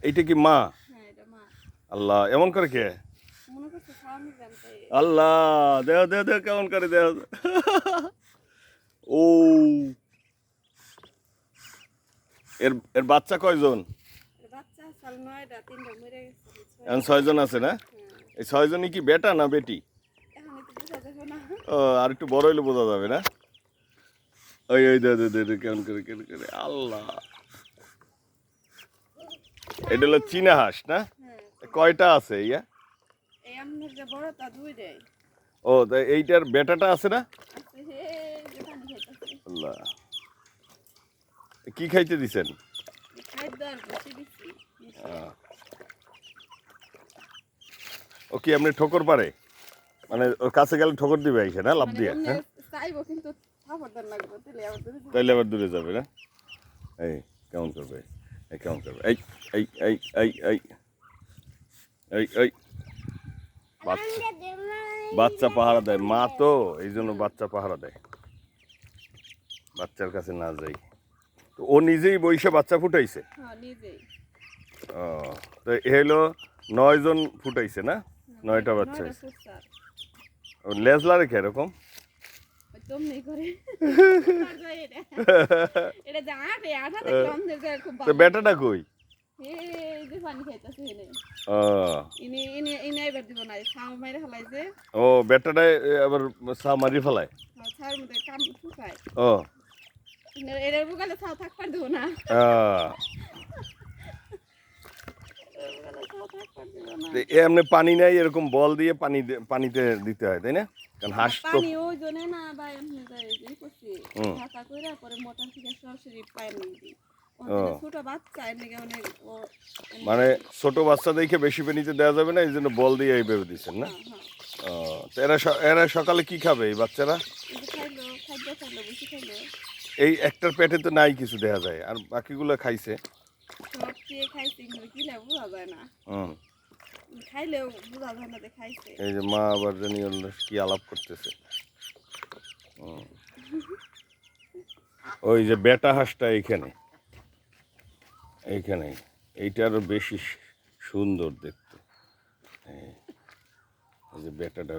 এইটা কি মা? আল্লাহ, এমন করে কে? আল্লাহ, দেহ দেহ দেহ কেমন করে দেহ। ও, এর এর বাচ্চা কয়জন? এখন 6 জন আছে না? এই 6 জনই কি বেটা না বেটি? ও, আর একটু বড় হইলে বোঝা যাবে না? ওই ওই দে দে দে দে, কেমন করে কেমন করে। আল্লাহ, এটা হলো চীনা হাঁস না? কয়টা আছে ইয়া? ও, এইটার বেটাটা আছে না? আল্লাহ, কি খাইতে দিছেন? ও কি এমনি ঠোকর পারে? মানে ওর কাছে গেলে ঠোকর দিবে আইসে না, লাফ দিয়ে? হ্যাঁ, তাইলে আবার দূরে যাবে না? এই কেমন করবে, এই কেমন করবে, এই এই এই এই এই এই এই বাচ্চা বাচ্চা পাহারা দেয় মা, তো এই জন্য বাচ্চা পাহারা দেয়, বাচ্চার কাছে না যাই। তো ও নিজেই বইসে বাচ্চা ফুটাইছে? ও, তো এ হলো 9 জন ফুটাইছে না? 9টা বাচ্চা হয়েছে। ও লেজলা রেখে এরকম? তো বেটাটা কই? ও, বেটাটাই আবার সা মারি ফেলায়? ও, এমনি পানি নাই, এরকম বল দিয়ে পানিতে দিতে হয় তাই না? কারণ হাঁস তো মানে ছোট বাচ্চা দেখে বেশি পানিতে দেওয়া যাবে না, এই জন্য বল দিয়ে এইভাবে দিচ্ছেন না? ও, তো এরা সকালে কি খাবে এই বাচ্চারা? এই একটার পেটে তো নাই কিছু দেখা যায়, আর বাকিগুলো খাইছে। এই যে মা আবার জানি কি আলাপ করতেছে। ওই যে বেটা হাঁসটা এইখানে এইটা আরো বেশি সুন্দর দেখতে। এই যে বেটাটা